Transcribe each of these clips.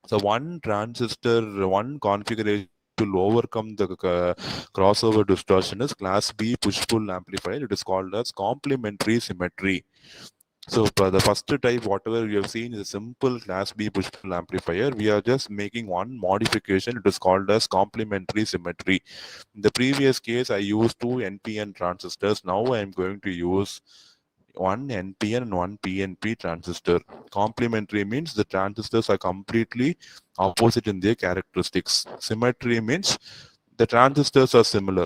So one transistor, one configuration which will overcome the crossover distortion is class B push-pull amplifier. It is called as complementary symmetry. So for the first type, whatever we have seen is a simple class B push-pull amplifier. We are just making one modification. It is called as complementary symmetry. In the previous case, I used two NPN transistors. Now I am going to use one NPN and one PNP transistor. Complementary means the transistors are completely opposite in their characteristics. Symmetry means the transistors are similar.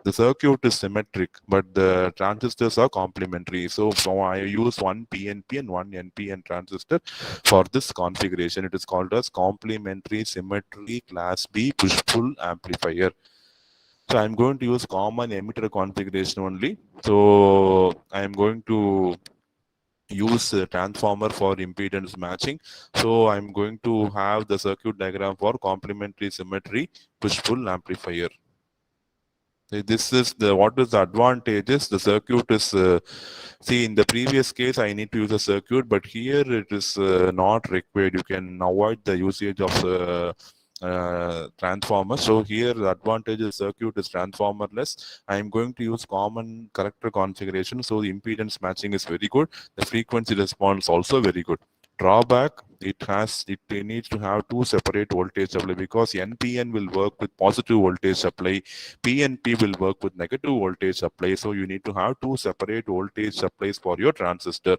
The circuit is symmetric, but the transistors are complementary. So I use one PNP and one NPN transistor for this configuration. It is called as complementary symmetry class B push-pull amplifier. So I'm going to use common emitter configuration only. So I'm going to use a transformer for impedance matching. So I'm going to have the circuit diagram for complementary symmetry push-pull amplifier. This is the what is the advantages. The circuit is see, in the previous case I need to use a circuit, but here it is not required. You can avoid the usage of transformer. So here the advantage is circuit is transformerless. I am going to use common collector configuration, so the impedance matching is very good. The frequency response also very good. Drawback, it needs to have two separate voltage supply, because NPN will work with positive voltage supply, PNP will work with negative voltage supply. So you need to have two separate voltage supplies for your transistor,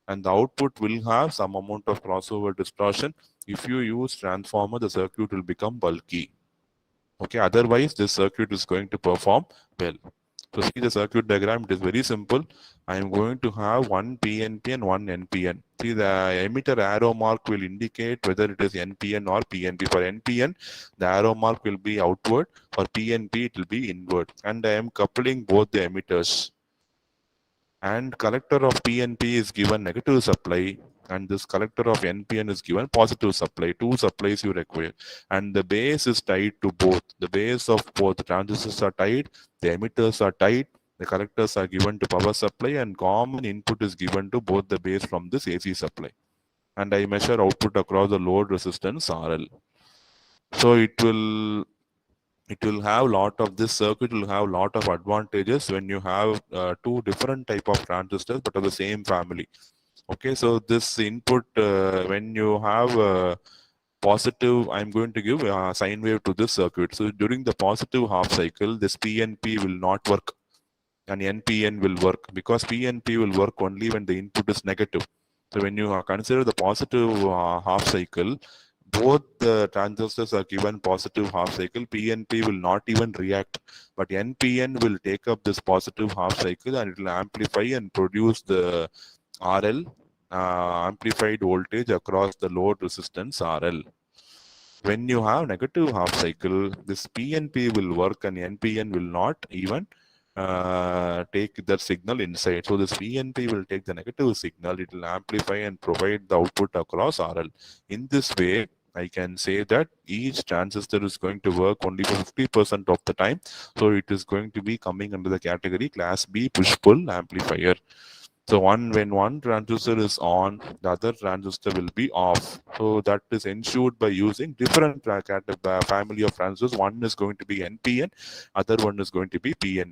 and the output will have some amount of crossover distortion. If you use transformer, the circuit will become bulky. Okay, otherwise this circuit is going to perform well. So see the circuit diagram, it is very simple. I am going to have one PNP and one NPN. See the emitter arrow mark will indicate whether it is NPN or PNP. For NPN, the arrow mark will be outward. For PNP, it will be inward. And I am coupling both the emitters. And collector of PNP is given negative supply, and this collector of NPN is given positive supply. Two supplies you require, and the base is tied to both. The base of both the transistors are tied, the emitters are tied, the collectors are given to power supply, and common input is given to both the base from this AC supply. And I measure output across the load resistance RL. So it will have lot of this circuit will have lot of advantages when you have two different type of transistors but of the same family. Okay, so this input when you have positive, I'm going to give a sine wave to this circuit. So during the positive half cycle, this PNP will not work and NPN will work, because PNP will work only when the input is negative. So when you consider the positive half cycle, both the transistors are given positive half cycle. PNP will not even react, but NPN will take up this positive half cycle and it will amplify and produce the RL, amplified voltage across the load resistance RL. When you have negative half cycle, this PNP will work and NPN will not even take that signal inside. So this PNP will take the negative signal, it will amplify and provide the output across RL. In this way, I can say that each transistor is going to work only for 50% of the time. So it is going to be coming under the category class B push-pull amplifier. So when one transistor is on, the other transistor will be off. So that is ensured by using different family of transistors. One is going to be NPN, other one is going to be PNP.